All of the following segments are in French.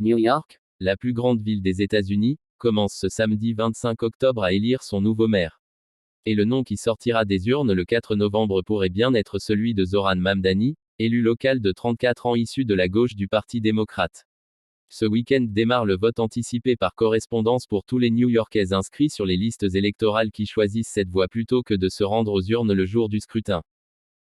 New York, La plus grande ville des États-Unis, commence ce samedi 25 octobre à élire son nouveau maire. Et le nom qui sortira des urnes le 4 novembre pourrait bien être celui de Zoran Mamdani, élu local de 34 ans issu de la gauche du Parti démocrate. Ce week-end démarre le vote anticipé par correspondance pour tous les New-Yorkais inscrits sur les listes électorales qui choisissent cette voie plutôt que de se rendre aux urnes le jour du scrutin.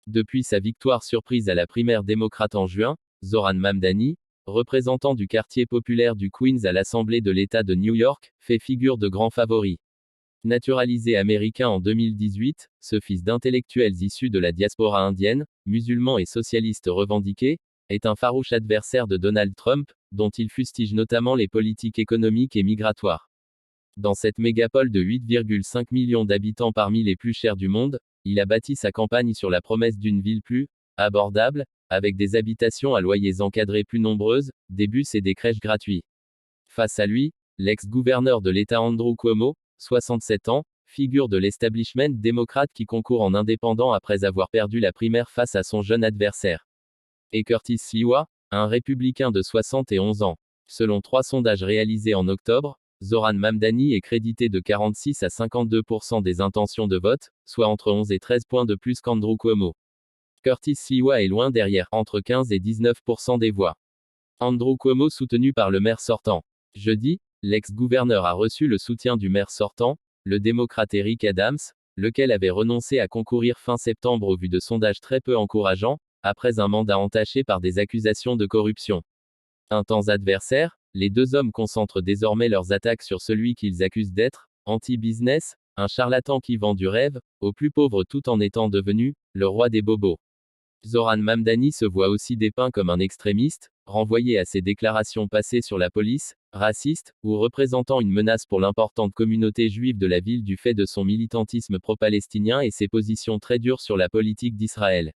Depuis sa victoire surprise à la primaire démocrate en juin, Zoran Mamdani, représentant du quartier populaire du Queens à l'Assemblée de l'État de New York, fait figure de grand favori. Naturalisé américain en 2018, ce fils d'intellectuels issus de la diaspora indienne, musulman et socialiste revendiqué, est un farouche adversaire de Donald Trump, dont il fustige notamment les politiques économiques et migratoires. Dans cette mégapole de 8,5 millions d'habitants parmi les plus chères du monde, il a bâti sa campagne sur la promesse d'une ville plus abordable, avec des habitations à loyers encadrés plus nombreuses, des bus et des crèches gratuits. Face à lui, l'ex-gouverneur de l'État Andrew Cuomo, 67 ans, figure de l'establishment démocrate qui concourt en indépendant après avoir perdu la primaire face à son jeune adversaire. Et Curtis Sliwa, un républicain de 71 ans. Selon 3 sondages réalisés en octobre, Zoran Mamdani est crédité de 46 à 52% des intentions de vote, soit entre 11 et 13 points de plus qu'Andrew Cuomo. Curtis Sliwa est loin derrière, entre 15 et 19% des voix. Andrew Cuomo soutenu par le maire sortant. Jeudi, l'ex-gouverneur a reçu le soutien du maire sortant, le démocrate Eric Adams, lequel avait renoncé à concourir fin septembre au vu de sondages très peu encourageants, après un mandat entaché par des accusations de corruption. Intents adversaires, les deux hommes concentrent désormais leurs attaques sur celui qu'ils accusent d'être anti-business, un charlatan qui vend du rêve aux plus pauvres tout en étant devenu le roi des bobos. Zoran Mamdani se voit aussi dépeint comme un extrémiste, renvoyé à ses déclarations passées sur la police, raciste, ou représentant une menace pour l'importante communauté juive de la ville du fait de son militantisme pro-palestinien et ses positions très dures sur la politique d'Israël.